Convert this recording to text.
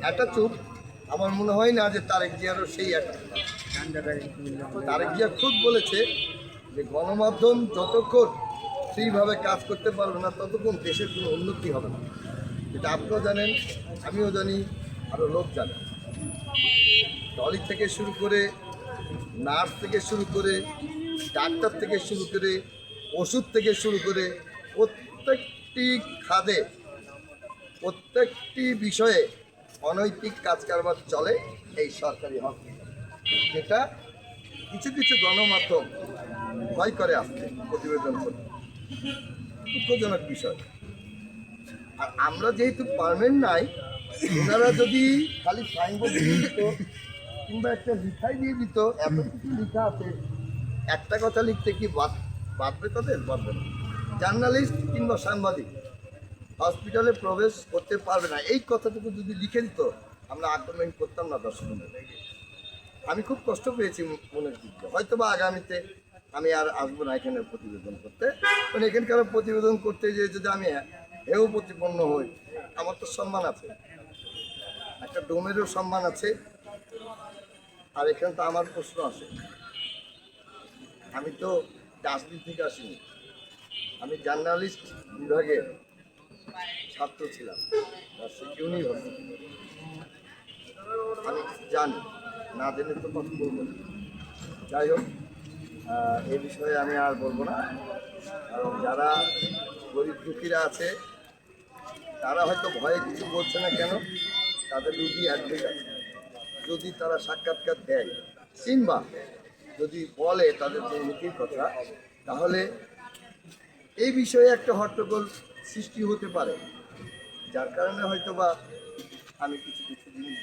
অ্যাটাচুড আমার মনে হয় না যে তারেক জিয়ারও সেই অ্যাটাচুড। তারেক জিয়া খুব বলেছে যে গণমাধ্যম যতক্ষণ ফ্রিভাবে কাজ করতে পারবে না ততক্ষণ দেশের কোনো উন্নতি হবে না। এটা আপনিও জানেন, আমিও জানি, আরও লোক জানে। টলি থেকে শুরু করে, নার্স থেকে শুরু করে, ডাক্তার থেকে শুরু করে, ওষুধ থেকে শুরু করে প্রত্যেকটি খাতে, প্রত্যেকটি বিষয়ে অনৈতিক কাজ কারবার চলে এই সরকারি হসপিটাল, যেটা কিছু কিছু গণমাধ্যম ভয় করে আসছে প্রতিবেদন করতে। দুঃখজনক বিষয়। আর আমরা যেহেতু পারমেন্ট নাই, ওনারা যদি খালি সাইনবোর্ড দিয়ে দিত কিংবা একটা লিখাই দিয়ে দিত, এত কিছু লেখা আছে, একটা কথা লিখতে কি বাঁধবে তাদের? বাঁধবে না। জার্নালিস্ট কিংবা সাংবাদিক হসপিটালে প্রবেশ করতে পারবে না, এই কথাটুকু যদি লিখে দিত আমরা আক্রমণ করতাম না দর্শকদের। আমি খুব কষ্ট পেয়েছি মনের দিক দিয়ে। হয়তো বা আগামীতে আমি আর আসবো না এখানে প্রতিবেদন করতে, কারণ এখানকার প্রতিবেদন করতে গিয়ে যদি আমি হেও প্রতিপন্ন হই, আমার তো সম্মান আছে, একটা ডোমেরও সম্মান আছে। আর এখানে তো আমার প্রশ্ন আসে, আমি তো ডাস্টবিন থেকে আসিনি, আমি জার্নালিস্ট বিভাগের ছাত্র ছিলাম, ইউনিভার্সিটি। আমি জানি, না জেনে তো কথা বলবো না। যাই হোক, এ বিষয়ে আমি আর বলবো না। কারণ যারা গরিব দুঃখীরা আছে তারা হয়তো ভয়ে কিছু বলছে না। কেন? তাদের রুগী অ্যাডমিট আছে। যদি তারা সাক্ষাৎকার দেয় কিংবা যদি বলে তাদের দুর্নীতির কথা, তাহলে এই বিষয়ে একটা হট্টগোল সৃষ্টি হতে পারে, যার কারণে হয়তো বা আমি কিছু কিছু জিনিস